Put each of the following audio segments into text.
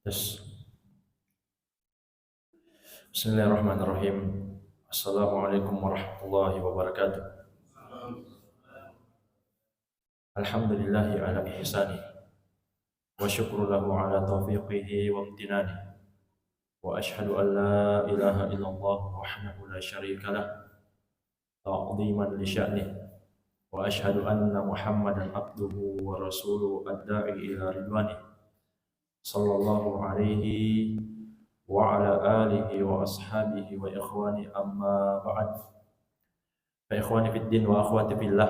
Yes. Bismillahirrahmanirrahim. Assalamualaikum warahmatullahi wabarakatuh. Alhamdulillahi ala ihsani wa syukru lahu ala taufiqihi wa amtinani. Wa ashhadu an la ilaha illallah wahdahu la syarika lah ta'ziman li sya'nih. Wa ashhadu anna Muhammadan abduhu wa rasuluhu ad-da'i ila ridwanih. Sallallahu alaihi wa ala alihi wa ashabihi wa ikhwani amma ba'd. Fa ikhwani fid din wa akhwati fillah,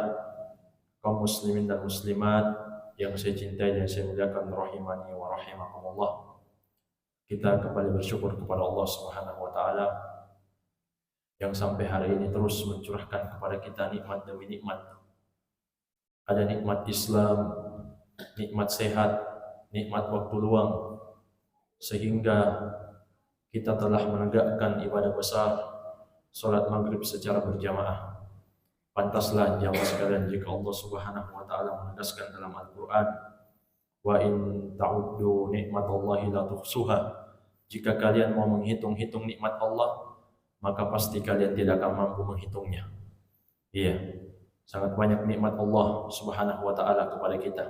kaum muslimin dan muslimat yang saya cintai dan saya muliakan, rahimani wa rahimakumullah. Kita kembali bersyukur kepada Allah Subhanahu wa taala yang sampai hari ini terus mencurahkan kepada kita nikmat demi nikmat. Ada nikmat Islam, nikmat sehat, nikmat waktu luang, sehingga kita telah menegakkan ibadah besar, salat maghrib secara berjamaah. Pantaslah jamaah sekalian jika Allah Subhanahu wa taala menegaskan dalam Al-Qur'an, wa in ta'uddu nikmatallahi la tuhsuha. Jika kalian mau menghitung-hitung nikmat Allah, maka pasti kalian tidak akan mampu menghitungnya. Iya, sangat banyak nikmat Allah Subhanahu wa taala kepada kita.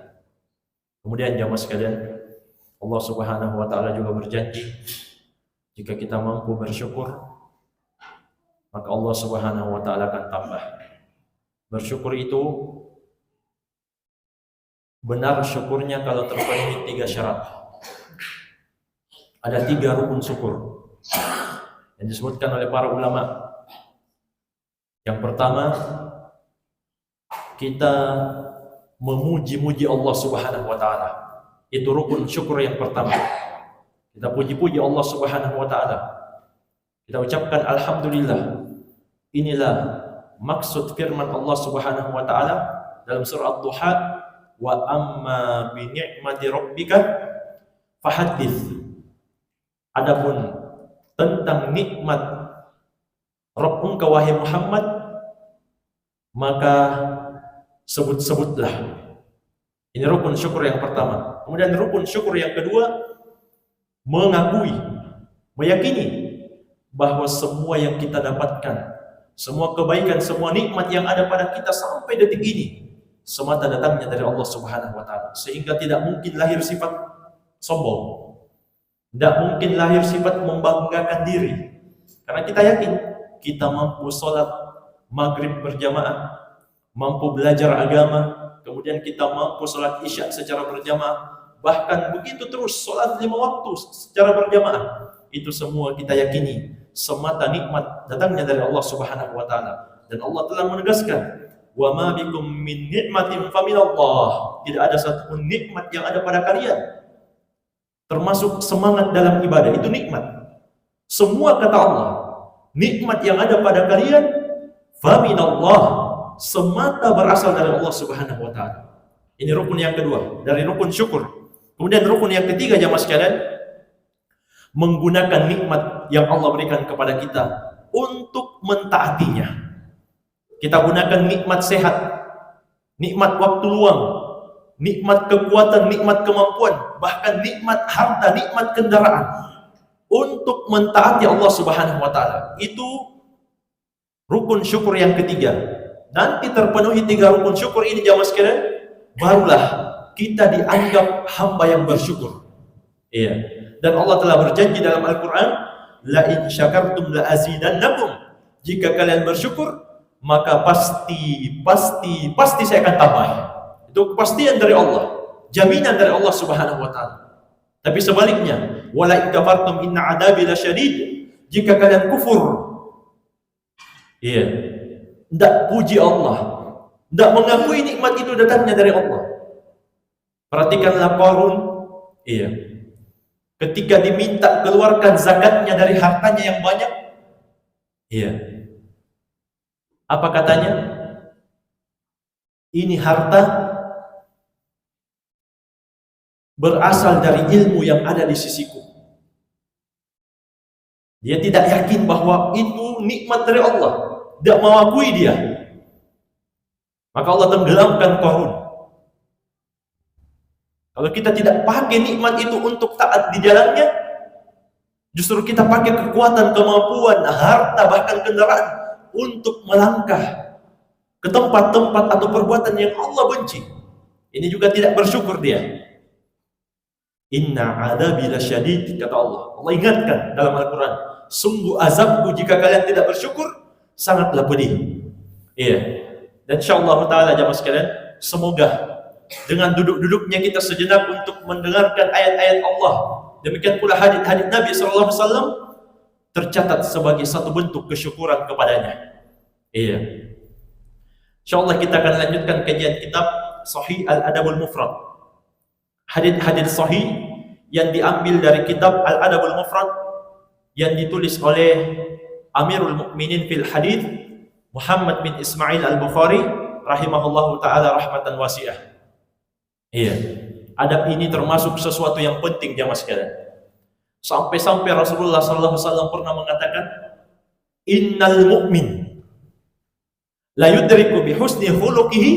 Kemudian jamaah sekalian, Allah Subhanahu wa taala juga berjanji, jika kita mampu bersyukur, maka Allah Subhanahu wa taala akan tambah. Bersyukur itu benar syukurnya kalau terpenuhi 3 syarat. Ada 3 rukun syukur yang disebutkan oleh para ulama. Yang pertama, kita memuji-muji Allah Subhanahu wa taala. Itu rukun syukur yang pertama. Kita puji-puji Allah Subhanahu wa taala. Kita ucapkan alhamdulillah. Inilah maksud firman Allah Subhanahu wa taala dalam surah Ad-Duha, wa amma bi ni'mati rabbika fahaddits. Adapun tentang nikmat Rabb engkau wahai Muhammad, maka sebut-sebutlah. Ini rukun syukur yang pertama. Kemudian rukun syukur yang kedua, mengakui, meyakini bahwa semua yang kita dapatkan, semua kebaikan, semua nikmat yang ada pada kita sampai detik ini semata datangnya dari Allah Subhanahu wa taala. Sehingga tidak mungkin lahir sifat sombong. Tidak mungkin lahir sifat membanggakan diri. Karena kita yakin kita mampu sholat maghrib berjamaah, mampu belajar agama, kemudian kita mampu sholat isya secara berjamaah, bahkan begitu terus sholat 5 waktu secara berjamaah. Itu semua kita yakini semata nikmat datangnya dari Allah Subhanahu wa taala. Dan Allah telah menegaskan, wa ma bikum min ni'matin faminallah. Tidak ada satupun nikmat yang ada pada kalian, termasuk semangat dalam ibadah, itu nikmat. Semua kata Allah, nikmat yang ada pada kalian faminallah, semata berasal dari Allah Subhanahu wa taala. Ini rukun yang kedua dari rukun syukur. Kemudian rukun yang ketiga jamaah sekalian, menggunakan nikmat yang Allah berikan kepada kita untuk mentaatinya. Kita gunakan nikmat sehat, nikmat waktu luang, nikmat kekuatan, nikmat kemampuan, bahkan nikmat harta, nikmat kendaraan untuk mentaati Allah Subhanahu wa taala. Itu rukun syukur yang ketiga. Nanti terpenuhi 3 rukun syukur ini jamaah sekalian, barulah kita dianggap hamba yang bersyukur. Iya. Dan Allah telah berjanji dalam Al-Quran, la in syakartum la azidannakum. Jika kalian bersyukur, maka pasti saya akan tambah. Itu kepastian dari Allah, jaminan dari Allah Subhanahu wa taala. Tapi sebaliknya, wala in kafartum inna adabi lasyadid. Jika kalian kufur, iya, tidak puji Allah, tidak mengakui nikmat itu datangnya dari Allah. Perhatikanlah Qarun, iya, ketika diminta keluarkan zakatnya dari hartanya yang banyak, iya, apa katanya? Ini harta berasal dari ilmu yang ada di sisiku. Dia tidak yakin bahwa itu nikmat dari Allah, tidak mengakui dia. Maka Allah tenggelamkan Qarun. Kalau kita tidak pakai nikmat itu untuk taat di jalannya, justru kita pakai kekuatan, kemampuan, harta, bahkan kendaraan untuk melangkah ke tempat-tempat atau perbuatan yang Allah benci. Ini juga tidak bersyukur dia. Inna adabi lasyadid, kata Allah. Allah ingatkan dalam Al-Quran, sungguh azabku jika kalian tidak bersyukur sangatlah pedih. Iya. Dan insyaallah taala jamaah sekalian, semoga dengan duduk-duduknya kita sejenak untuk mendengarkan ayat-ayat Allah, demikian pula hadis-hadis Nabi SAW, tercatat sebagai satu bentuk kesyukuran kepadanya. Iya. Insyaallah kita akan lanjutkan kajian kitab Sahih Al-Adabul Mufrad. Hadis-hadis sahih yang diambil dari kitab Al-Adabul Mufrad yang ditulis oleh Amirul Mukminin fil Hadis Muhammad bin Ismail Al-Bukhari rahimahullahu taala rahmatan wasi'ah. Iya. Adab ini termasuk sesuatu yang penting jamaah sekalian. Sampai-sampai Rasulullah sallallahu alaihi wasallam pernah mengatakan, "Innal mu'min la yudriku bi husni khuluqihi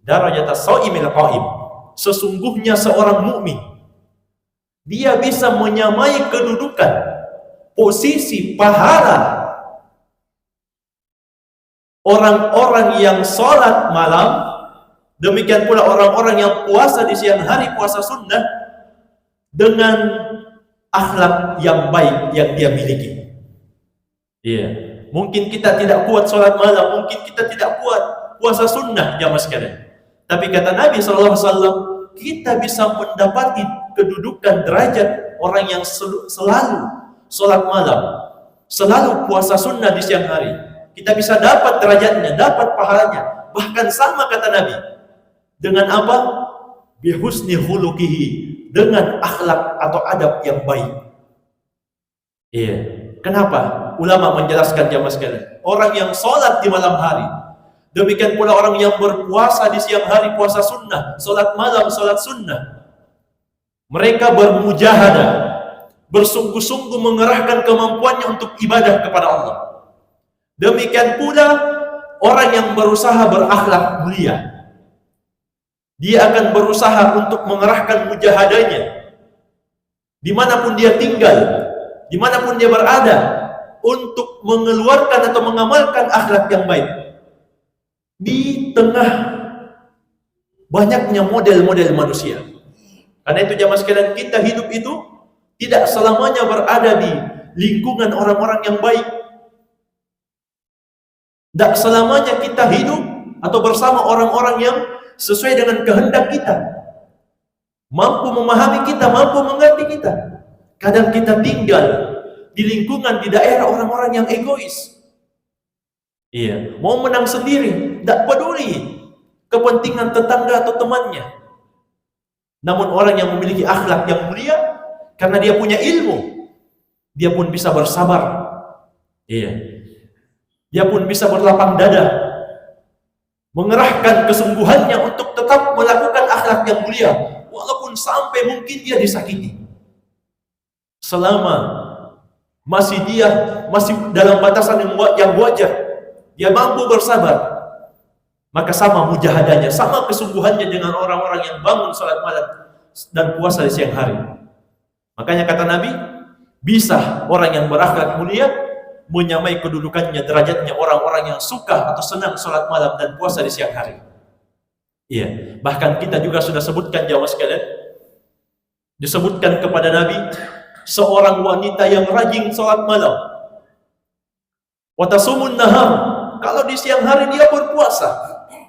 darajatas shaimil qa'im." Sesungguhnya seorang mukmin dia bisa menyamai kedudukan, posisi, pahala orang-orang yang sholat malam, demikian pula orang-orang yang puasa di siang hari, puasa sunnah, dengan akhlak yang baik yang dia miliki. Iya. Mungkin kita tidak kuat sholat malam, mungkin kita tidak kuat puasa sunnah jamaah sekalian. Tapi kata Nabi SAW, kita bisa mendapati kedudukan derajat orang yang selalu sholat malam, selalu puasa sunnah di siang hari. Kita bisa dapat derajatnya, dapat pahalanya. Bahkan sama kata Nabi, dengan apa? Bihusni khuluqihi, dengan akhlak atau adab yang baik. Iya. Kenapa? Ulama menjelaskan jamaah sekalian, orang yang sholat di malam hari, demikian pula orang yang berpuasa di siang hari, puasa sunnah, sholat malam, sholat sunnah, mereka bermujahadah, bersungguh-sungguh mengerahkan kemampuannya untuk ibadah kepada Allah. Demikian pula orang yang berusaha berakhlak mulia, dia akan berusaha untuk mengerahkan mujahadahnya dimanapun dia tinggal, dimanapun dia berada, untuk mengeluarkan atau mengamalkan akhlak yang baik di tengah banyaknya model-model manusia. Karena itu jamaah sekalian, kita hidup itu tidak selamanya berada di lingkungan orang-orang yang baik. Tidak selamanya kita hidup atau bersama orang-orang yang sesuai dengan kehendak kita, mampu memahami kita, mampu mengerti kita. Kadang kita tinggal di lingkungan, di daerah orang-orang yang egois. Iya, mau menang sendiri, tidak peduli kepentingan tetangga atau temannya. Namun orang yang memiliki akhlak yang mulia, karena dia punya ilmu, dia pun bisa bersabar. Iya. Dia pun bisa berlapang dada, mengerahkan kesungguhannya untuk tetap melakukan akhlak yang mulia, walaupun sampai mungkin dia disakiti. Selama masih dalam batasan yang wajar, dia mampu bersabar, maka sama mujahadanya, sama kesungguhannya dengan orang-orang yang bangun salat malam dan puasa di siang hari. Makanya kata Nabi, bisa orang yang berakhlak mulia menyamai kedudukannya, derajatnya orang-orang yang suka atau senang salat malam dan puasa di siang hari. Iya, bahkan kita juga sudah sebutkan jamaah sekalian, disebutkan kepada Nabi seorang wanita yang rajin salat malam, wa tasumun nahar, kalau di siang hari dia berpuasa,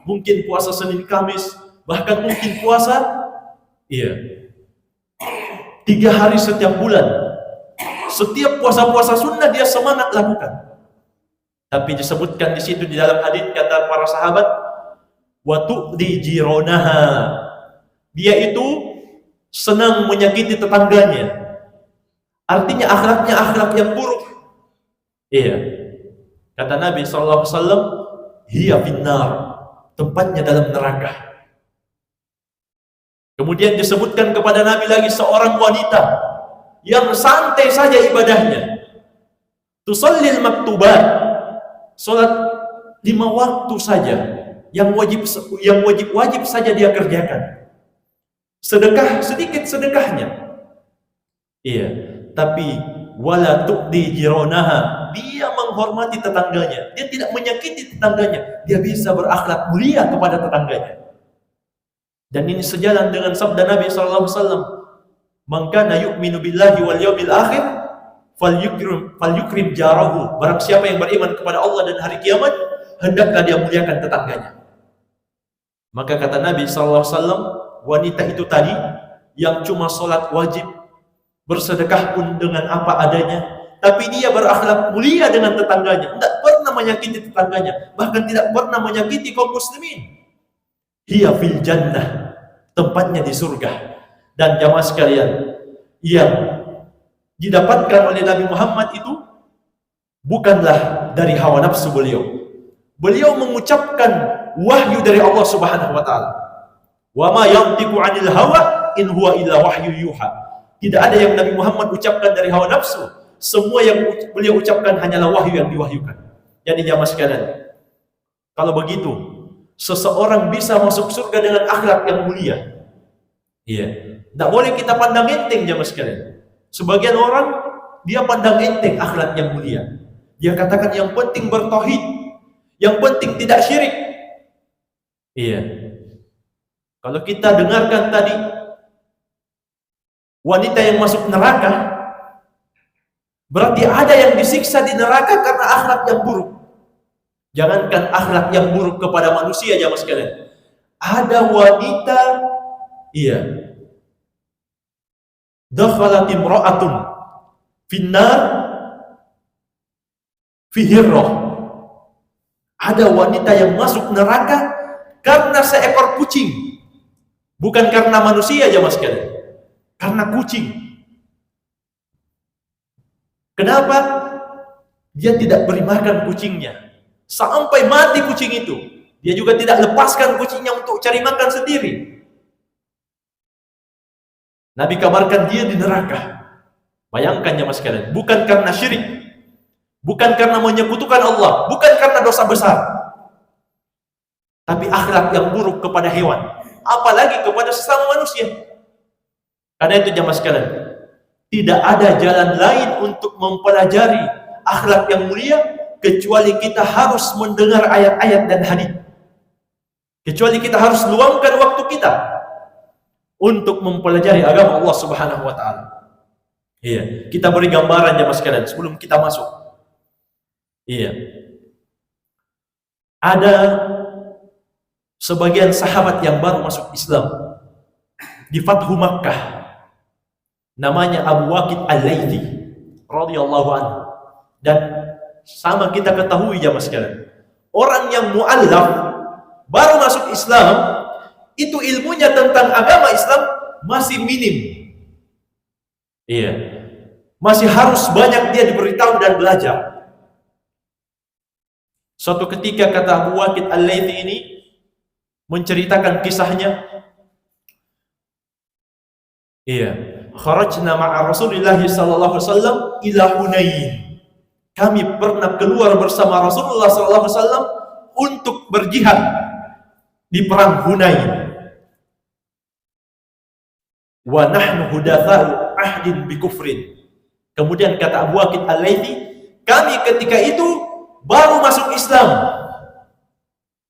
mungkin puasa Senin Kamis, bahkan mungkin puasa 3 hari setiap bulan. Setiap puasa-puasa sunnah dia semangat lakukan. Tapi disebutkan di situ di dalam hadis, kata para sahabat, wa tu'di jironaha, dia itu senang menyakiti tetangganya. Artinya akhlaknya akhlak yang buruk. Iya. Kata Nabi SAW, hiya finnar, tempatnya dalam neraka. Kemudian disebutkan kepada Nabi lagi seorang wanita yang santai saja ibadahnya, tusallil maktubat, salat 5 waktu saja, yang wajib saja dia kerjakan. Sedekah sedikit sedekahnya. Iya, tapi wala tu'di jironaha, dia menghormati tetangganya, dia tidak menyakiti tetangganya, dia bisa berakhlak mulia kepada tetangganya. Dan ini sejalan dengan sabda Nabi sallallahu alaihi wasallam, "Man kana yu'minu billahi wal yawmil akhir falyukrim jarahu." Barang siapa yang beriman kepada Allah dan hari kiamat, hendaklah dia muliakan tetangganya. Maka kata Nabi sallallahu alaihi wasallam, wanita itu tadi yang cuma sholat wajib, bersedekah pun dengan apa adanya, tapi dia berakhlak mulia dengan tetangganya, tidak pernah menyakiti tetangganya, bahkan tidak pernah menyakiti kaum muslimin. Hiya fil jannah, tempatnya di surga. Dan jamaah sekalian, yang didapatkan oleh Nabi Muhammad itu bukanlah dari hawa nafsu beliau. Beliau mengucapkan wahyu dari Allah Subhanahu wa taala. Wa ma yantiqu 'anil hawa in huwa illa wahyu yuha. Tidak ada yang Nabi Muhammad ucapkan dari hawa nafsu. Semua yang beliau ucapkan hanyalah wahyu yang diwahyukan. Jadi jamaah sekalian, kalau begitu seseorang bisa masuk surga dengan akhlak yang mulia. Iya. Tidak boleh kita pandang enteng jamaah sekalian. Sebagian orang dia pandang enteng akhlak yang mulia. Dia katakan yang penting bertauhid, yang penting tidak syirik. Iya. Kalau kita dengarkan tadi wanita yang masuk neraka, berarti ada yang disiksa di neraka karena akhlak yang buruk. Jangankan akhlak yang buruk kepada manusia jamaah sekalian. Ada wanita, iya, dakhalat imra'atun finnar fi hirrah. Ada wanita yang masuk neraka karena seekor kucing. Bukan karena manusia jamaah sekalian, karena kucing. Kenapa? Dia tidak beri makan kucingnya sampai mati kucing itu. Dia juga tidak lepaskan kucingnya untuk cari makan sendiri. Nabi kabarkan dia di neraka. Bayangkan jamaah sekalian, bukan karena syirik, bukan karena menyekutukan Allah, bukan karena dosa besar, tapi akhlak yang buruk kepada hewan, apalagi kepada sesama manusia. Karena itu jamaah sekalian, tidak ada jalan lain untuk mempelajari akhlak yang mulia kecuali kita harus mendengar ayat-ayat dan hadis. Kecuali kita harus luangkan waktu kita untuk mempelajari agama Allah Subhanahu wa taala. Iya, kita beri gambaran jamaah sekalian sebelum kita masuk. Iya. Ada sebagian sahabat yang baru masuk Islam di Fathu Makkah, namanya Abu Waqid Al-Laythi radhiyallahu anhu. Dan sama kita ketahui jamaah sekalian, orang yang mu'allaf baru masuk Islam itu ilmunya tentang agama Islam masih minim. Iya, masih harus banyak dia diberitahu dan belajar. Suatu ketika kata Abu Waqid Al-Laythi ini menceritakan kisahnya. Iya, kharajna ma'a Rasulillah sallallahu alaihi wasallam ila Hunain. Kami pernah keluar bersama Rasulullah sallallahu alaihi wasallam untuk berjihad di perang Hunain. Wa nahnu hudatsa'u ahdin bi kufrin. Kemudian kata Abu Waqid Al-Laythi, kami ketika itu baru masuk Islam.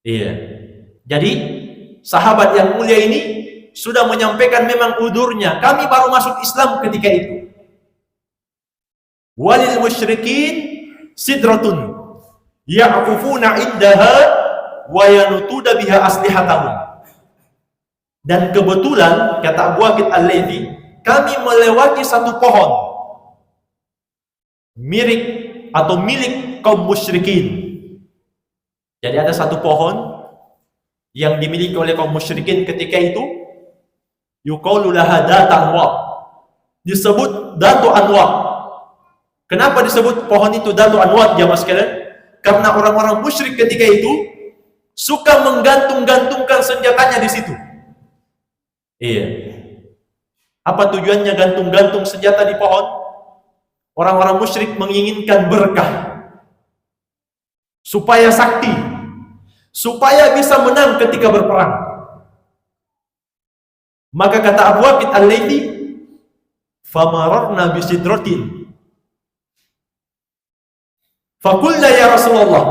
Iya. Jadi sahabat yang mulia ini sudah menyampaikan memang udurnya, kami baru masuk Islam ketika itu. Walil musyrikin sidratun ya'kufuna indaha wa yanutuda biha aslihatahum. Dan kebetulan kata Abu Waqid Al-Laythi, kami melewati satu pohon milik kaum musyrikin. Jadi ada satu pohon yang dimiliki oleh kaum musyrikin ketika itu, yuqalu laha Datu Anwa, disebut Datu Anwa. Kenapa disebut pohon itu Datu Anwa jamaah sekalian? Karena orang-orang musyrik ketika itu suka menggantung-gantungkan senjatanya di situ. Iya. Apa tujuannya gantung-gantung senjata di pohon? Orang-orang musyrik menginginkan berkah, supaya sakti, supaya bisa menang ketika berperang. Maka kata Abu Waqid Al-Laythi, famararna bisidratin. Fakulna ya Rasulullah,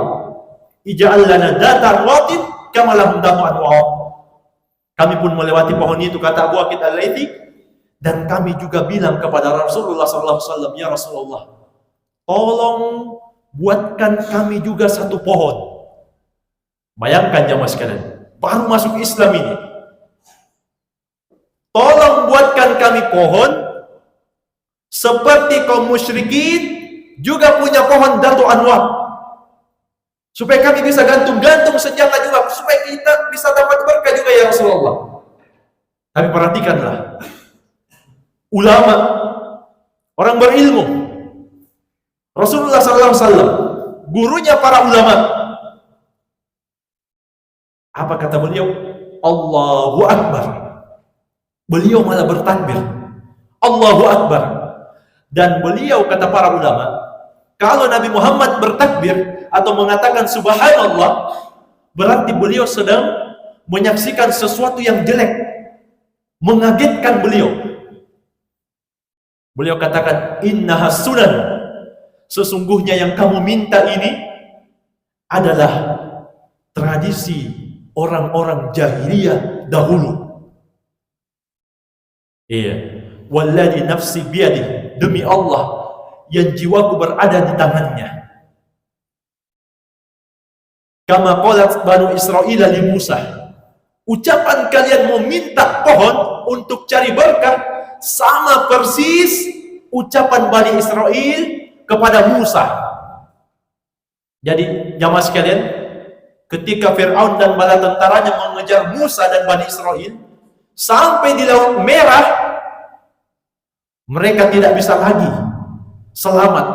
ij'al lana data anwatin kama lahum datu anwat. Kami pun melewati pohon itu, kata Abu Waqid Al-Laythi, dan kami juga bilang kepada Rasulullah SAW, ya Rasulullah, tolong buatkan kami juga satu pohon. Bayangkan jamaah sekalian, baru masuk Islam ini, tolong buatkan kami pohon seperti kaum musyrikin juga punya pohon Datu Anwar, supaya kami bisa gantung-gantung senjata juga, supaya kita bisa dapat berkah juga ya Rasulullah. Tapi perhatikanlah, ulama, orang berilmu, Rasulullah SAW, gurunya para ulama, apa kata beliau? Allahu Akbar. Beliau malah bertakbir, Allahu Akbar. Dan beliau, kata para ulama, kalau Nabi Muhammad bertakbir atau mengatakan subhanallah, berarti beliau sedang menyaksikan sesuatu yang jelek, mengagetkan beliau. Beliau katakan, innahas sunan, sesungguhnya yang kamu minta ini adalah tradisi orang-orang jahiliyah dahulu. Iya, walladzi nafsi biyadihi, demi Allah yang jiwaku berada di tangannya. Kama qalat Banu Israil li Musa, ucapan kalian mau minta pohon untuk cari berkah sama persis ucapan Bani Israel kepada Musa. Jadi jamaah sekalian, ketika Fir'aun dan bala tentaranya mengejar Musa dan Bani Israel sampai di Laut Merah, mereka tidak bisa lagi selamat.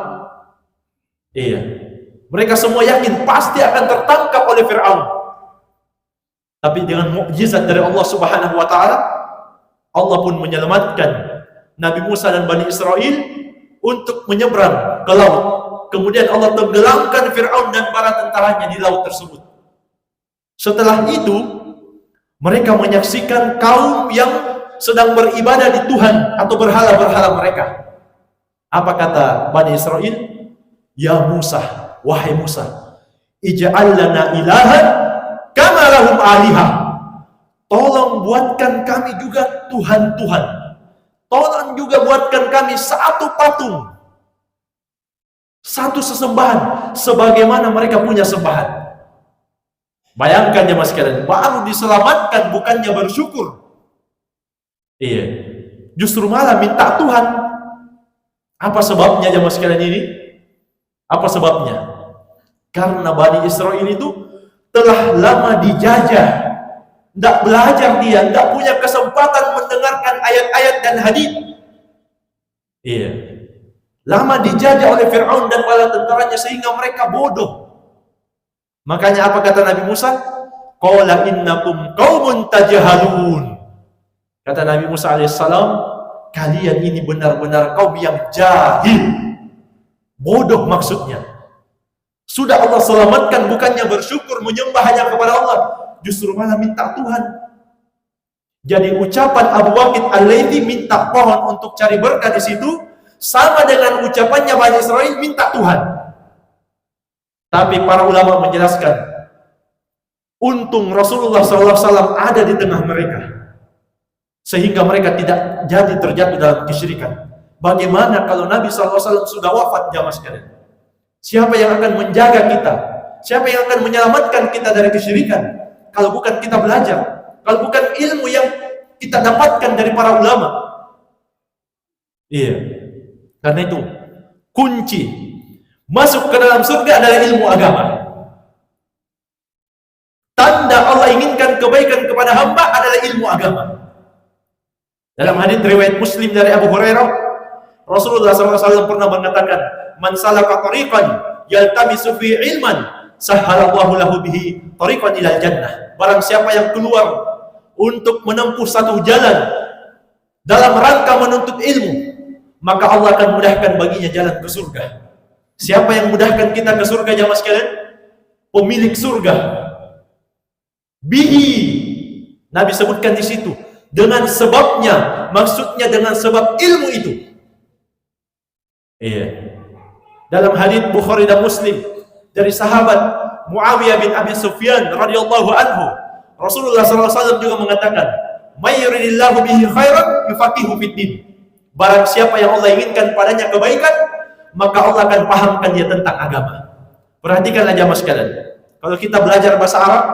Iya, mereka semua yakin pasti akan tertangkap oleh Fir'aun. Tapi dengan mukjizat dari Allah Subhanahu wa taala, Allah pun menyelamatkan Nabi Musa dan Bani Israel untuk menyeberang ke laut. Kemudian Allah tenggelamkan Fir'aun dan para tentaranya di laut tersebut. Setelah itu, mereka menyaksikan kaum yang sedang beribadah di Tuhan atau berhala-berhala mereka. Apa kata Bani Israel? Ya Musa, wahai Musa, ij'al lana ilahan kama lahum alihah. Tolong buatkan kami juga Tuhan-Tuhan. Tolong juga buatkan kami satu patung, satu sesembahan, sebagaimana mereka punya sembahan. Bayangkan ya mas sekalian, baru diselamatkan bukannya bersyukur. Iya, justru malah minta Tuhan. Apa sebabnya ya mas sekalian ini? Apa sebabnya? Karena Bani Israel itu telah lama dijajah, tidak belajar dia, tidak punya kesempatan mendengarkan ayat-ayat dan hadis. Iya, lama dijajah oleh Fir'aun dan bala tentaranya sehingga mereka bodoh. Makanya apa kata Nabi Musa? Qala innakum qaumun tajhalun. Kata Nabi Musa alaihissalam, kalian ini benar-benar kaum yang jahil. Bodoh maksudnya. Sudah Allah selamatkan, bukannya bersyukur menyembah hanya kepada Allah, justru malah minta Tuhan. Jadi ucapan Abu Waqid Al-Laythi minta pohon untuk cari berkah di situ sama dengan ucapannya Bani Israel minta Tuhan. Tapi para ulama menjelaskan, untung Rasulullah SAW ada di tengah mereka, sehingga mereka tidak jadi terjatuh dalam kesyirikan. Bagaimana kalau Nabi SAW sudah wafat jamaah sekalian? Siapa yang akan menjaga kita? Siapa yang akan menyelamatkan kita dari kesyirikan? Kalau bukan kita belajar, kalau bukan ilmu yang kita dapatkan dari para ulama. Iya, karena itu kunci masuk ke dalam surga adalah ilmu agama. Tanda Allah inginkan kebaikan kepada hamba adalah ilmu agama. Dalam hadits riwayat Muslim dari Abu Hurairah, Rasulullah SAW pernah mengatakan, man salaka tariqan yaltamisu fi ilman sahhalallahu lahu bihi tariqan ilal jannah. Barang siapa yang keluar untuk menempuh satu jalan dalam rangka menuntut ilmu, maka Allah akan mudahkan baginya jalan ke surga. Siapa yang mudahkan kita ke surga jamaah sekalian? Pemilik surga. Bihi, Nabi sebutkan di situ, dengan sebabnya, maksudnya dengan sebab ilmu itu. Iya. Dalam hadits Bukhari dan Muslim dari sahabat Muawiyah bin Abi Sufyan radhiyallahu anhu, Rasulullah SAW juga mengatakan, "May yuridillahu bihi khairan yufaqihu fid din." Barang siapa yang Allah inginkan padanya kebaikan, maka Allah akan pahamkan dia tentang agama. Perhatikanlah jamaah sekalian. Kalau kita belajar bahasa Arab,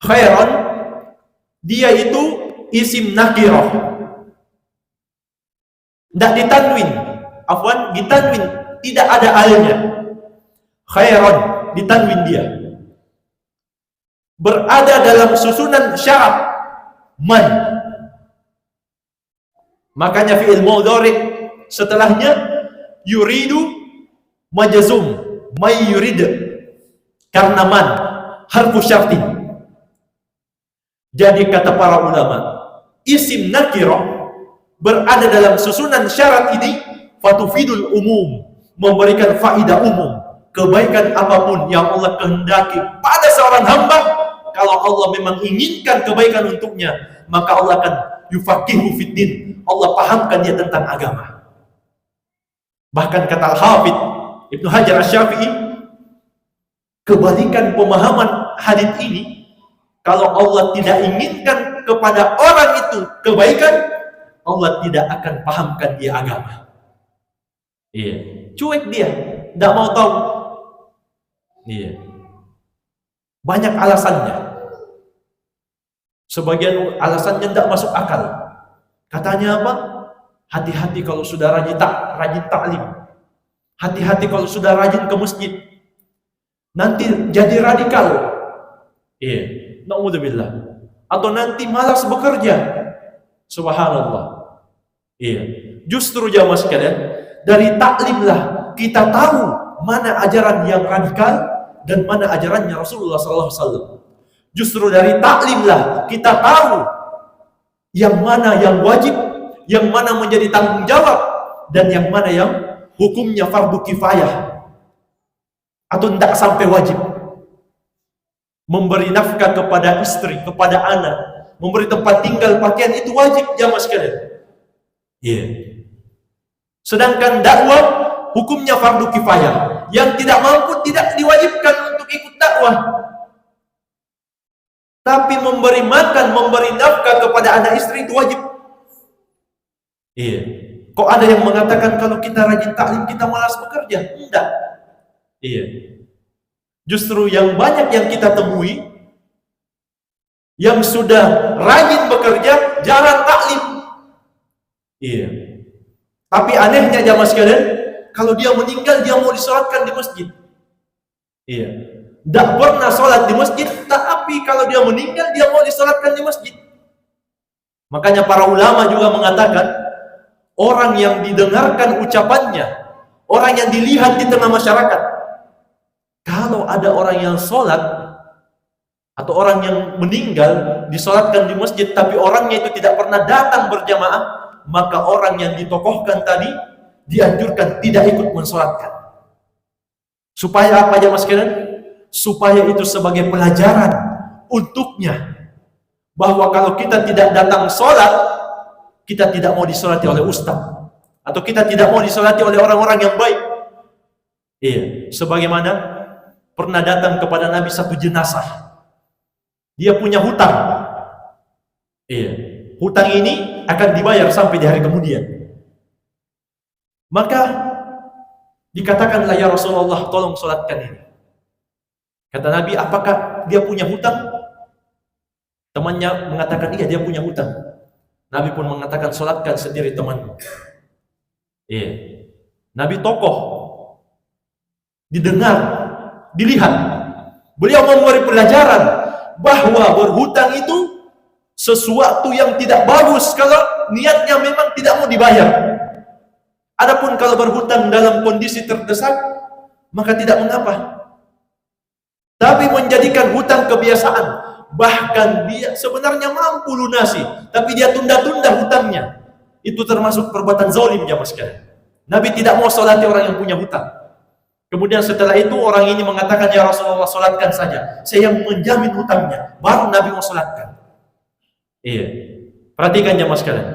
khairan dia itu isim nakirah. Tidak ditanwin, afwan, ditanwin, tidak ada alnya. Khairan ditanwin dia. Berada dalam susunan syarat man. Makanya fi'il mudhari setelahnya yuridu majzum, may yurid, karena man harfu syartin. Jadi kata para ulama, isim nakirah berada dalam susunan syarat ini fatufidul umum, memberikan faidah umum. Kebaikan apapun yang Allah kehendaki pada seorang hamba, kalau Allah memang inginkan kebaikan untuknya, maka Allah akan yufaqihu fid din. Allah pahamkan dia tentang agama. Bahkan kata Al-Hafidz Ibnu Hajar Asy-Syafi'i, kebalikan pemahaman hadits ini, kalau Allah tidak inginkan kepada orang itu kebaikan, Allah tidak akan pahamkan dia agama. Iya, cuek dia, tidak mau tahu. Iya, banyak alasannya. Sebagian alasannya tidak masuk akal. Katanya apa? Hati-hati kalau sudah rajin taklim. Hati-hati kalau sudah rajin ke masjid. Nanti jadi radikal. Iya, na'udzubillah. Atau nanti malas bekerja. Subhanallah. Iya. Justru jamaah sekalian, dari taklimlah kita tahu mana ajaran yang radikal dan mana ajarannya Rasulullah SAW. Justru dari taklimlah kita tahu yang mana yang wajib, yang mana menjadi tanggung jawab, dan yang mana yang hukumnya fardu kifayah atau tidak sampai wajib. Memberi nafkah kepada istri, kepada anak, memberi tempat tinggal, pakaian, itu wajib jamaah sekalian. Iya. Sedangkan dakwah hukumnya fardu kifayah. Yang tidak mampu tidak diwajibkan untuk ikut dakwah. Tapi memberi makan, memberi nafkah kepada anak istri itu wajib. Iya. Kok ada yang mengatakan kalau kita rajin taklim kita malas bekerja? Enggak. Iya. Justru yang banyak yang kita temui yang sudah rajin bekerja jarang taklim. Iya. Tapi anehnya jamaah sekalian, kalau dia meninggal dia mau disolatkan di masjid. Iya. Tidak pernah sholat di masjid, tapi kalau dia meninggal dia mau disolatkan di masjid. Makanya para ulama juga mengatakan, orang yang didengarkan ucapannya, orang yang dilihat di tengah masyarakat, kalau ada orang yang sholat atau orang yang meninggal disolatkan di masjid, tapi orangnya itu tidak pernah datang berjamaah, maka orang yang ditokohkan tadi dianjurkan tidak ikut mensolatkan. Supaya apa jamaah sekalian? Supaya itu sebagai pelajaran untuknya, bahwa kalau kita tidak datang sholat, kita tidak mau disolati oleh ustaz, atau kita tidak mau disolati oleh orang-orang yang baik. Iya, sebagaimana pernah datang kepada Nabi satu jenazah, dia punya hutang. Iya, hutang ini akan dibayar sampai di hari kemudian. Maka dikatakanlah, ya Rasulullah, tolong sholatkan ini. Kata Nabi, apakah dia punya hutang? Temannya mengatakan, iya dia punya hutang. Nabi pun mengatakan, sholatkan sendiri temanmu. Iya. Nabi tokoh, didengar, dilihat. Beliau memberi pelajaran bahwa berhutang itu sesuatu yang tidak bagus kalau niatnya memang tidak mau dibayar. Adapun kalau berhutang dalam kondisi terdesak, maka tidak mengapa. Tapi menjadikan hutang kebiasaan, bahkan dia sebenarnya mampu lunasi, tapi dia tunda-tunda hutangnya, itu termasuk perbuatan zalim jamaah sekalian. Nabi tidak mau solati orang yang punya hutang. Kemudian setelah itu orang ini mengatakan, ya Rasulullah, solatkan saja, saya yang menjamin hutangnya. Baru Nabi mau solatkan. Iya. Perhatikan jamaah sekalian.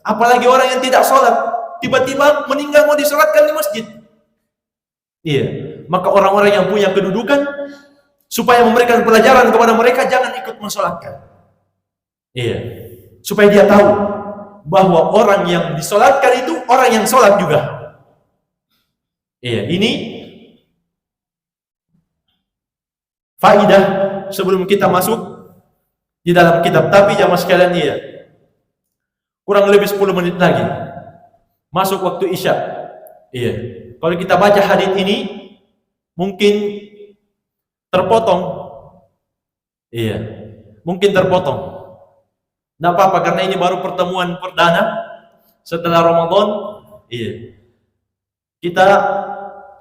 Apalagi orang yang tidak sholat, tiba-tiba meninggal mau disolatkan di masjid. Iya. Maka orang-orang yang punya kedudukan, supaya memberikan pelajaran kepada mereka, jangan ikut mensolatkan. Iya. Supaya dia tahu bahwa orang yang disolatkan itu orang yang sholat juga. Iya. Ini faidah sebelum kita masuk di dalam kitab. Tapi jamaah sekalian, iya, kurang lebih 10 menit lagi masuk waktu Isya. Iya. Kalau kita baca hadis ini mungkin terpotong. Iya. Mungkin terpotong. Tidak apa-apa karena ini baru pertemuan perdana setelah Ramadan. Iya. Kita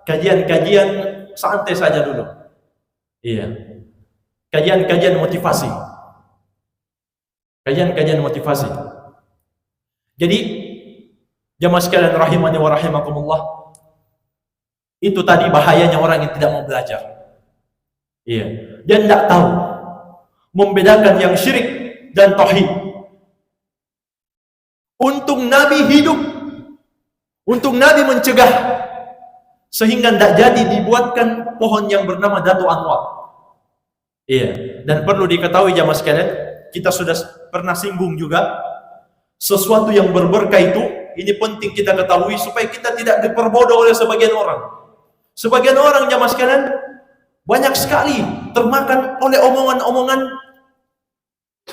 kajian-kajian santai saja dulu. Iya. Kajian-kajian motivasi. Kajian-kajian motivasi. Jadi jamaah sekalian rahimani wa rahimakumullah, itu tadi bahayanya orang yang tidak mau belajar. Iya. Dia tidak tahu membedakan yang syirik dan tauhid. Untung Nabi hidup, untung Nabi mencegah, sehingga tidak jadi dibuatkan pohon yang bernama Datu Anwar. Iya. Dan perlu diketahui jamaah sekalian, kita sudah pernah singgung juga, sesuatu yang berberkah itu, ini penting kita ketahui supaya kita tidak diperbodoh oleh sebagian orang. Sebagian orang jamaah sekalian banyak sekali termakan oleh omongan-omongan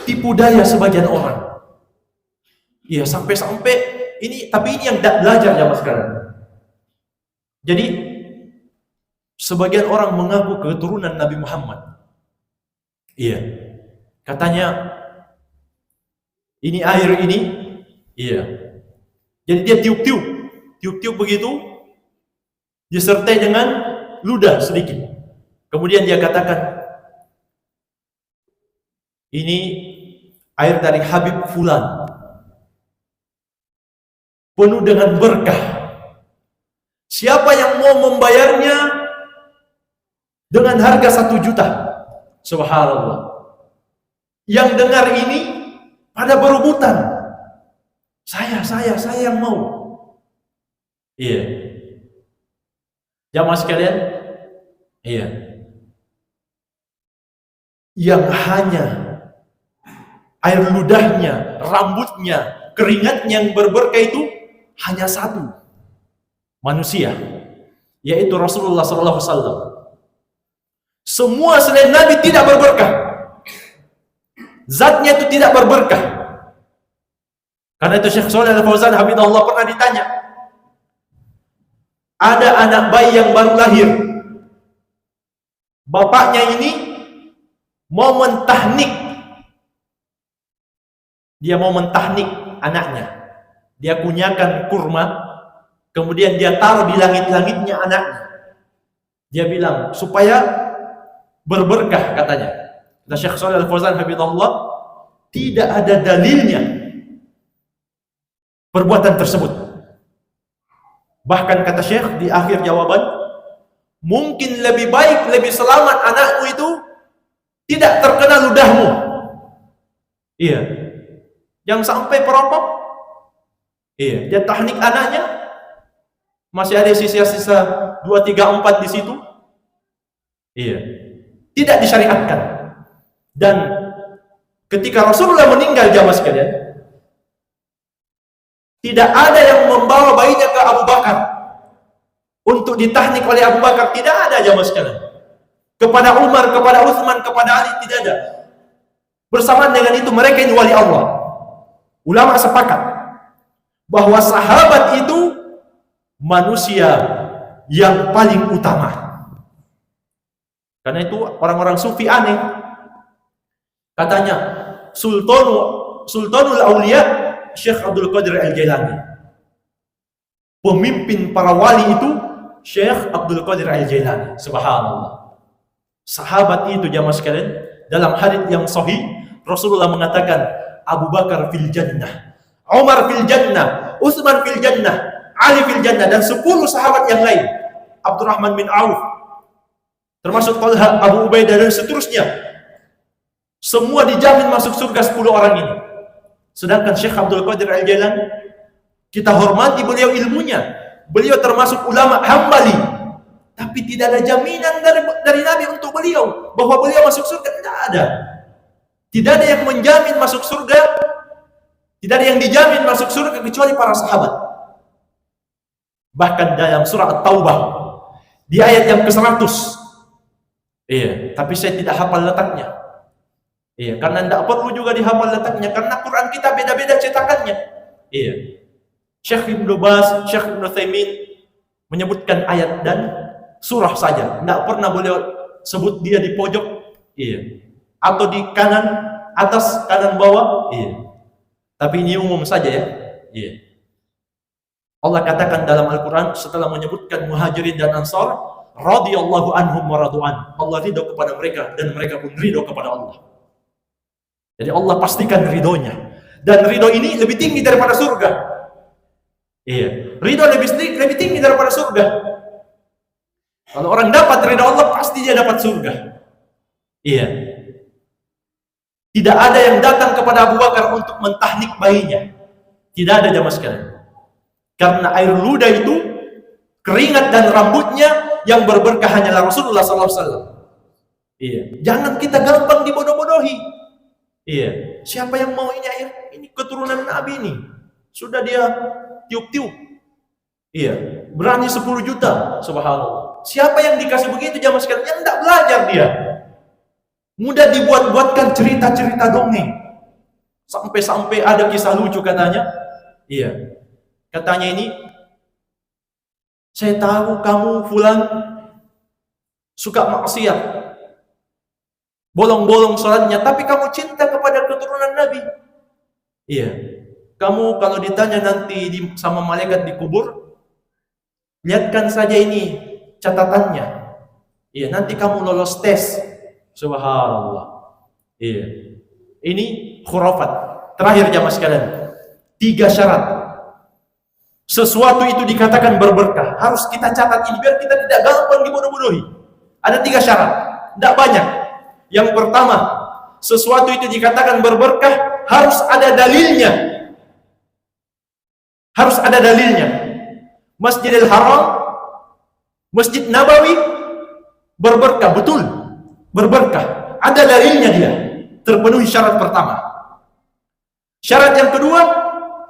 tipu daya sebagian orang. Iya, sampai-sampai ini, tapi ini yang tidak belajar jamaah sekalian. Jadi sebagian orang mengaku keturunan Nabi Muhammad. Iya. Katanya ini air ini, iya. Jadi dia tiup-tiup begitu, disertai dengan ludah sedikit. Kemudian dia katakan, ini air dari Habib Fulan, penuh dengan berkah. Siapa yang mau membayarnya dengan harga 1 juta? Subhanallah. Yang dengar ini pada berebutan. Saya yang mau. Iya. Jamaah sekalian, iya. Yang hanya air ludahnya, rambutnya, keringatnya yang berberkah itu hanya satu manusia, yaitu Rasulullah SAW. Semua selain Nabi tidak berberkah. Zatnya itu tidak berberkah. Karena itu Syekh Shalih Al-Fauzan hafizahullah pernah ditanya, ada anak bayi yang baru lahir, bapaknya ini mau mentahnik, dia mau mentahnik anaknya, dia kunyakan kurma, kemudian dia taruh di langit-langitnya anaknya. Dia bilang supaya berberkah katanya. Kata Syekh Shalih Al-Fauzan hafizahullah, tidak ada dalilnya perbuatan tersebut. Bahkan kata Syekh di akhir jawaban, mungkin lebih baik, lebih selamat anakmu itu tidak terkena ludahmu. Iya. Yang sampai peropok. Iya, dia tahnik anaknya, masih ada sisa-sisa 2, 3, 4 di situ. Iya. Tidak disyariatkan. Dan ketika Rasulullah meninggal jamaah sekalian, tidak ada yang membawa bayinya ke Abu Bakar untuk ditahnik oleh Abu Bakar. Tidak ada jamaah sekalian. Kepada Umar, kepada Utsman, kepada Ali, tidak ada. Bersamaan dengan itu mereka ini wali Allah. Ulama sepakat bahwa sahabat itu manusia yang paling utama. Karena itu orang-orang sufi aneh. Katanya Sultanul Aulia Syekh Abdul Qadir Al-Jailani. Pemimpin para wali itu Syekh Abdul Qadir Al-Jailani. Subhanallah. Sahabat itu jamaah sekalian, dalam hadits yang sahih Rasulullah mengatakan Abu Bakar fil jannah, Umar fil jannah, Utsman fil jannah, Ali fil jannah, dan 10 sahabat yang lain, Abdurrahman bin Auf, termasuk Talha, Abu Ubaidah dan seterusnya. Semua dijamin masuk surga 10 orang ini. Sedangkan Syekh Abdul Qadir Al-Jailani, kita hormati beliau ilmunya. Beliau termasuk ulama Hambali. Tapi tidak ada jaminan dari Nabi untuk beliau bahwa beliau masuk surga. Tidak ada. Tidak ada yang menjamin masuk surga. Tidak ada yang dijamin masuk surga kecuali para sahabat. Bahkan dalam surah At-Taubah di ayat yang ke-100. Iya, tapi saya tidak hafal letaknya. Iya, karena tidak perlu juga dihafal letaknya karena Quran kita beda-beda cetakannya. Iya. Syekh Ibnu Baz, Syekh Ibnu Utsaimin menyebutkan ayat dan surah saja. Tidak pernah beliau sebut dia di pojok, iya, atau di kanan atas, kanan bawah, iya. Tapi ini umum saja ya. Iya. Allah katakan dalam Al-Quran setelah menyebutkan Muhajirin dan Ansar, radhiyallahu anhum wa radu'an. Allah ridho kepada mereka dan mereka pun ridho kepada Allah. Jadi Allah pastikan ridhonya. Dan ridho ini lebih tinggi daripada surga. Iya, ridho lebih tinggi daripada surga. Kalau orang dapat ridho Allah, pasti dia dapat surga. Iya. Tidak ada yang datang kepada Abu Bakar untuk mentahnik bayinya. Tidak ada jamaah sekalian. Karena air ludah itu, keringat dan rambutnya yang berberkah hanyalah Rasulullah SAW. Iya. Jangan kita gampang dibodoh-bodohi. Iya. Siapa yang mau ini air? Ini keturunan Nabi ini. Sudah dia tiup-tiup. Iya. Berani 10 juta. Subhanallah. Siapa yang dikasih begitu jamaah sekalian? Yang tidak belajar dia. Mudah dibuat-buatkan cerita-cerita dongeng. Sampai-sampai ada kisah lucu katanya. Iya. Katanya ini, saya tahu kamu fulan suka maksiat, bolong-bolong sholatnya, tapi kamu cinta kepada keturunan Nabi. Iya. Kamu kalau ditanya nanti sama malaikat di kubur, lihatkan saja ini catatannya. Iya, nanti kamu lolos tes. Subhanallah. Iya. Ini khurafat. Terakhir jamaah sekalian. 3 syarat. Sesuatu itu dikatakan berberkah. Harus kita catat ini biar kita tidak gampang dibodoh-bodohi. Ada 3 syarat. Tidak banyak. Yang pertama, sesuatu itu dikatakan berberkah harus ada dalilnya. Harus ada dalilnya. Masjidil Haram, Masjid Nabawi berberkah, betul. Berberkah. Ada dalilnya dia. Terpenuhi syarat pertama. Syarat yang kedua,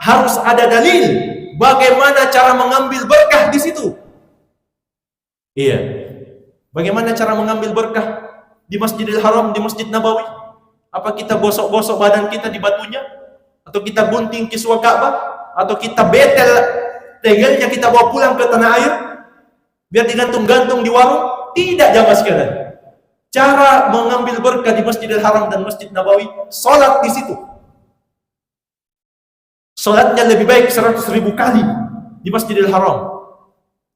harus ada dalil bagaimana cara mengambil berkah di situ. Iya. Bagaimana cara mengambil berkah di Masjidil Haram, di Masjid Nabawi? Apa kita gosok-gosok badan kita di batunya? Atau kita gunting kiswa Ka'bah? Atau kita betel tegelnya kita bawa pulang ke tanah air? Biar digantung-gantung di warung? Tidak jamaah sekalian. Cara mengambil berkah di Masjidil Haram dan Masjid Nabawi, salat di situ. Salatnya lebih baik 100.000 kali di Masjidil Haram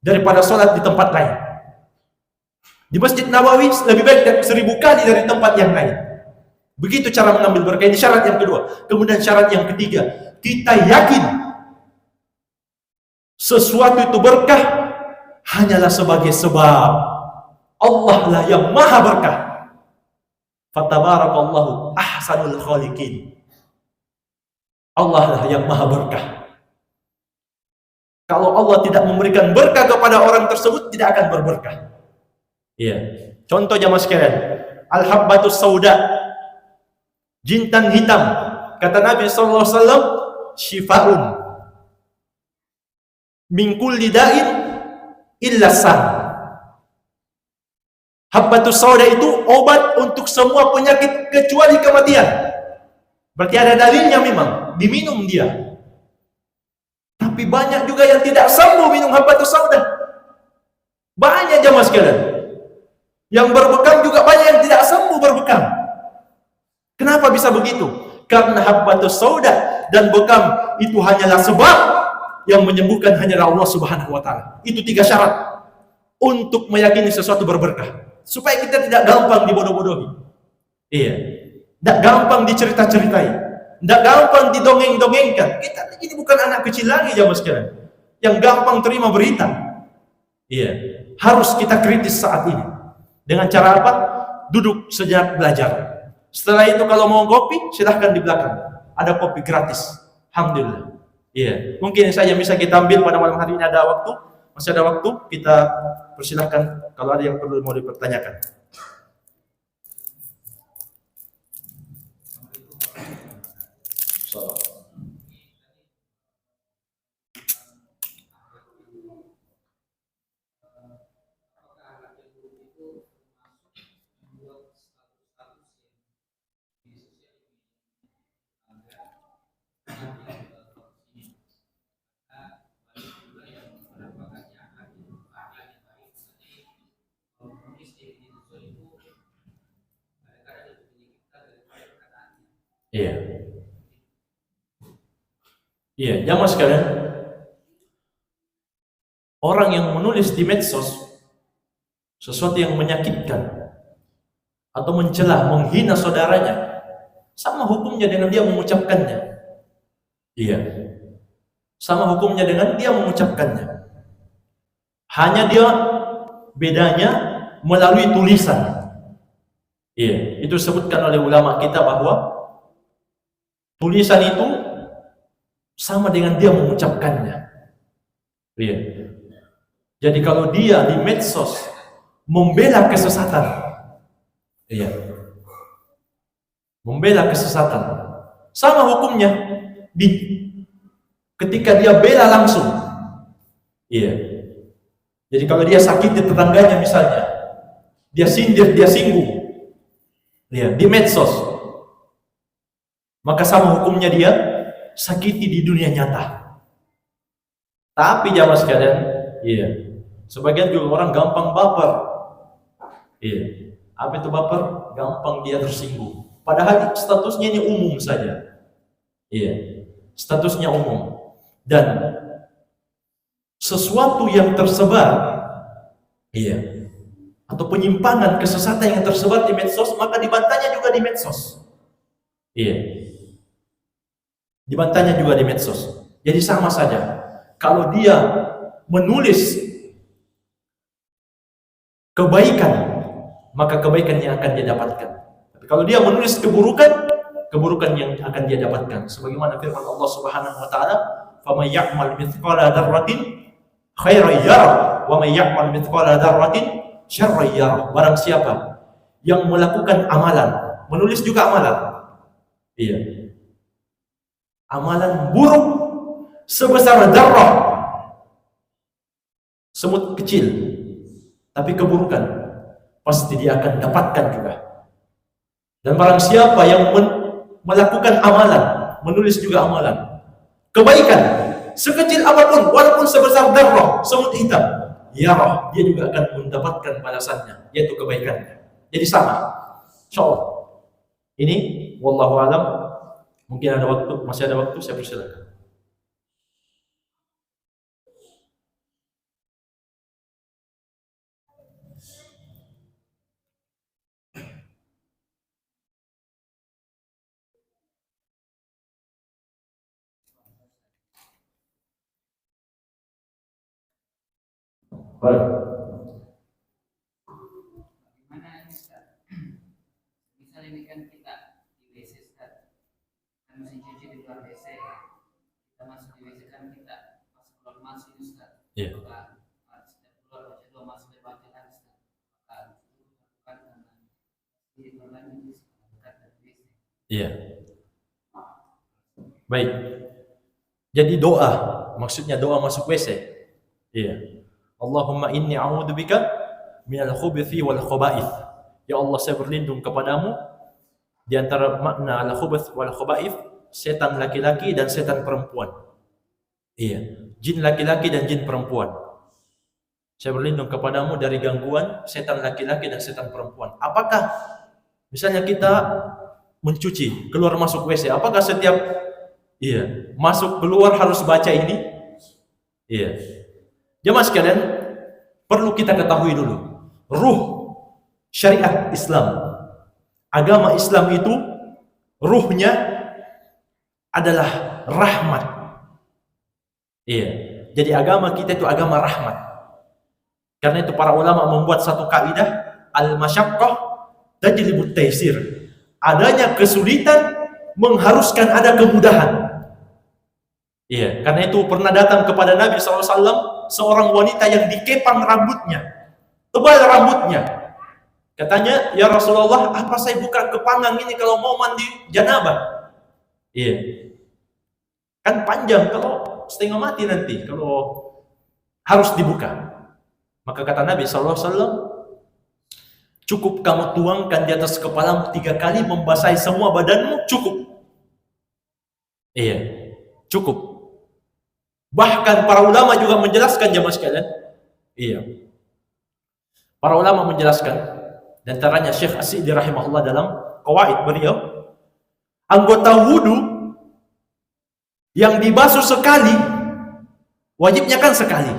daripada salat di tempat lain. Di Masjid Nabawi lebih baik 1000 kali dari tempat yang lain. Begitu cara mengambil berkah. Ini syarat yang kedua. Kemudian syarat yang ketiga, kita yakin sesuatu itu berkah hanyalah sebagai sebab. Allah lah yang maha berkah. Fatabarakallahu ahsanul khaliqin. Allah lah yang maha berkah. Kalau Allah tidak memberikan berkah kepada orang tersebut, tidak akan berberkah. Iya. Contoh jamaah sekalian, al-habbatus sauda, jintan hitam. Kata Nabi sallallahu alaihi wasallam, syifaun min kulli da'in illa sam. Habbatus sauda itu obat untuk semua penyakit kecuali kematian. Berarti ada dalilnya memang, diminum dia. Tapi banyak juga yang tidak sembuh minum habbatus sauda. Banyak jamaah sekalian. Yang berbekam juga banyak yang tidak sembuh berbekam. Kenapa bisa begitu? Karena habbatus sauda dan bekam itu hanyalah sebab, yang menyembuhkan hanyalah Allah Subhanahu wa taala. Itu 3 syarat untuk meyakini sesuatu berberkah. Supaya kita tidak gampang dibodoh-bodohi. Iya. Tidak gampang dicerita-ceritai. Tidak gampang didongeng-dongengkan. Kita ini bukan anak kecil lagi jamaah sekalian, yang gampang terima berita. Iya. Harus kita kritis saat ini. Dengan cara apa? Duduk sejenak belajar. Setelah itu kalau mau kopi, silahkan di belakang. ada kopi gratis. Alhamdulillah. Iya, mungkin saja bisa kita ambil pada malam hari ini, ada waktu, masih ada waktu, kita persilahkan kalau ada yang perlu mau dipertanyakan. So. Iya. Iya, jamaah sekalian. Orang yang menulis di medsos sesuatu yang menyakitkan atau mencela, menghina saudaranya, sama hukumnya dengan dia mengucapkannya. Iya. Sama hukumnya dengan dia mengucapkannya. Hanya dia bedanya melalui tulisan. Iya, itu disebutkan oleh ulama kita bahwa tulisan itu sama dengan dia mengucapkannya. Iya. Jadi kalau dia di medsos membela kesesatan, iya, membela kesesatan, sama hukumnya ketika dia bela langsung. Iya. Jadi kalau dia sakiti tetangganya misalnya, dia sindir, dia singgung, iya, di medsos, maka sama hukumnya dia sakiti di dunia nyata. Tapi jamaah sekalian, iya, sebagian juga orang gampang baper. Iya. Apa itu baper? Gampang dia tersinggung. Padahal statusnya ini umum saja. Iya. Statusnya umum. Dan sesuatu yang tersebar, iya, atau penyimpangan kesesatan yang tersebar di medsos, maka dibantahnya juga di medsos. Iya. Dibantahnya juga di medsos. Jadi sama saja. Kalau dia menulis kebaikan, maka kebaikan yang akan dia dapatkan. Tapi kalau dia menulis keburukan, keburukan yang akan dia dapatkan. Sebagaimana firman Allah Subhanahu wa taala, "Faman ya'mal mithqala dzarratin khairan yarah, wa man ya'mal mithqala dzarratin syarran yarah." Barang siapa yang melakukan amalan, menulis juga amalan. Iya. Amalan buruk sebesar darah, semut kecil, tapi keburukan pasti dia akan dapatkan juga. Dan barang siapa yang melakukan amalan, menulis juga amalan kebaikan sekecil apapun, walaupun sebesar darah, semut hitam, ya roh, dia juga akan mendapatkan balasannya, yaitu kebaikannya. Jadi sama, insyaallah. Ini wallahu alam. Mungkin ada waktu, masih ada waktu, saya persilakan. Baik. Gimana ini Ustaz? Misal ini kan kita di WC Ustaz, kan mesin cuci di luar WC, kita masuk di WC kan kita pas keluar masuk ini Ustaz. Iya. Maka setiap keluar baca doa masuk dari bacaan Ustaz. Maka itu bukan karena di luar lagi bukan dari WC. Iya. Baik. Jadi doa, maksudnya doa masuk WC. Iya. Allahumma inni a'udzubika minal khubuthi wal khaba'ith. Ya Allah, saya berlindung kepadamu di antara makna al-khubuth wal khaba'ith, setan laki-laki dan setan perempuan. Iya, jin laki-laki dan jin perempuan. Saya berlindung kepadamu dari gangguan setan laki-laki dan setan perempuan. Apakah misalnya kita mencuci, keluar masuk WC, apakah setiap masuk keluar harus baca ini? Iya. Jemaah sekalian, perlu kita ketahui dulu, ruh syariat Islam, agama Islam itu ruhnya adalah rahmat. Iya. Jadi agama kita itu agama rahmat. Karena itu para ulama membuat satu kaidah, al-masyaqqah tajlibut taysir. Adanya kesulitan mengharuskan ada kemudahan. Iya, karena itu pernah datang kepada Nabi SAW seorang wanita yang dikepang rambutnya, tebal rambutnya. Katanya, ya Rasulullah, apa saya buka kepangang ini kalau mau mandi janabah? Iya, kan panjang, kalau setengah mati nanti kalau harus dibuka. Maka kata Nabi SAW, cukup kamu tuangkan di atas kepalamu 3 kali, membasahi semua badanmu, cukup. Iya, cukup. Bahkan para ulama juga menjelaskan, jemaah sekalian. Iya, para ulama menjelaskan, dan antaranya Syekh As-Sa'di rahimahullah dalam Qawaid beliau, anggota wudu yang dibasuh sekali, wajibnya kan sekali,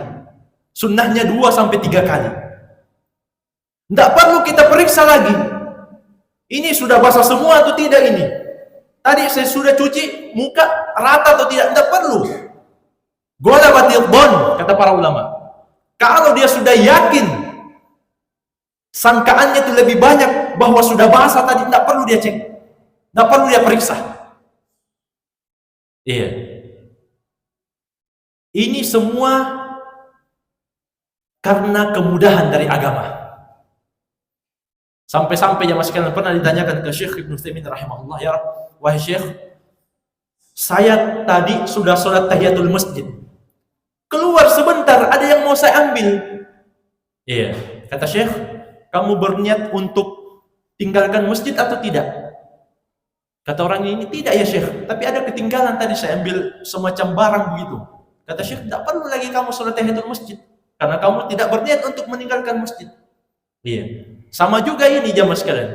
sunnahnya 2-3 kali. Tidak perlu kita periksa lagi, ini sudah basah semua atau tidak ini. Tadi saya sudah cuci muka rata atau tidak, tidak perlu. Ghalabatil dhon, kata para ulama. Kalau dia sudah yakin, sangkaannya itu lebih banyak bahwa sudah basah tadi, tidak perlu dia cek, tidak perlu dia periksa. Iya. Ini semua karena kemudahan dari agama. Sampai-sampai jemaah sekalian pernah ditanyakan ke Syekh Ibnu Utsaimin rahimahullah, ya wahai Syekh, saya tadi sudah sholat tahiyatul masjid, keluar sebentar ada yang mau saya ambil. Iya, kata Syekh, kamu berniat untuk tinggalkan masjid atau tidak? Kata orang ini, tidak ya Syekh, tapi ada ketinggalan tadi, saya ambil semacam barang begitu. Kata Syekh, tidak perlu lagi kamu sholat tahiyatul masjid, karena kamu tidak berniat untuk meninggalkan masjid. Iya, sama juga ini jamaah sekalian.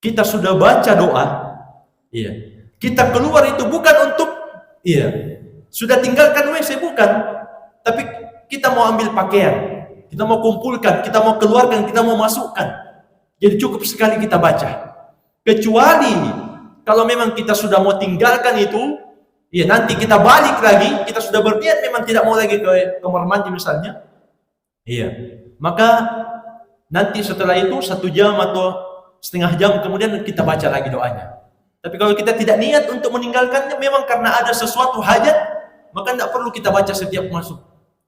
Kita sudah baca doa, iya, kita keluar itu bukan untuk, iya, sudah tinggalkan WC, bukan, tapi kita mau ambil pakaian, kita mau kumpulkan, kita mau keluarkan, kita mau masukkan. Jadi cukup sekali kita baca. Kecuali kalau memang kita sudah mau tinggalkan itu, ya nanti kita balik lagi, kita sudah berniat memang tidak mau lagi ke kamar mandi misalnya, iya, maka nanti setelah itu 1 jam atau setengah jam kemudian kita baca lagi doanya. Tapi kalau kita tidak niat untuk meninggalkannya, memang karena ada sesuatu hajat, maka tidak perlu kita baca setiap masuk.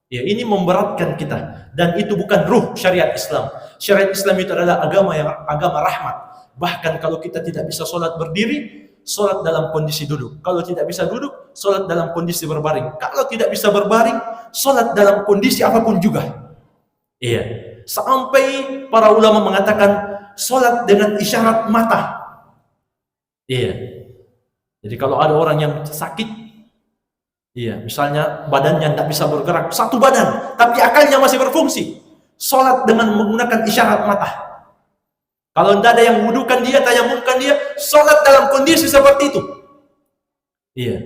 Ya, ini memberatkan kita, dan itu bukan ruh syariat Islam. Syariat Islam itu adalah agama rahmat. Bahkan kalau kita tidak bisa sholat berdiri, sholat dalam kondisi duduk. Kalau tidak bisa duduk, sholat dalam kondisi berbaring. Kalau tidak bisa berbaring, sholat dalam kondisi apapun juga. Iya. Sampai para ulama mengatakan sholat dengan isyarat mata. Iya. Jadi kalau ada orang yang sakit, iya, misalnya badannya tidak bisa bergerak, satu badan, tapi akalnya masih berfungsi, sholat dengan menggunakan isyarat mata. Kalau tidak ada yang wudukan dia, tayamumkan dia, sholat dalam kondisi seperti itu. Iya.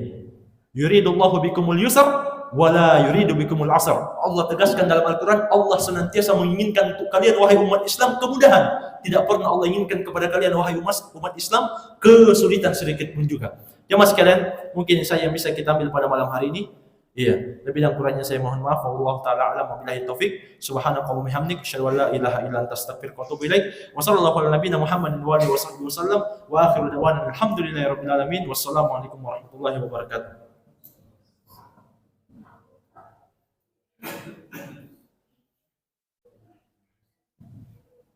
Yuridullahu bikumul yusr wala yuridu bikumul asr. Allah tegaskan dalam Al-Quran, Allah senantiasa menginginkan untuk kalian wahai umat Islam kemudahan. Tidak pernah Allah inginkan kepada kalian wahai umat Islam kesulitan sedikit pun juga. Jemaah sekalian, mungkin saya yang bisa kita ambil pada malam hari ini. Iya, lebih dan kurangnya saya mohon maaf. Wallahu taala a'lam, wabillahi taufik. Subhanakallahumma hamdik, asyhadu an la ilaha illa anta, astaghfiruka wa atubu ilaik. Wa sallallahu ala nabiyyina Muhammadin wa alihi wasallam. Wa akhiru da'wana alhamdulillahi rabbil alamin. Wassalamu alaikum warahmatullahi wabarakatuh.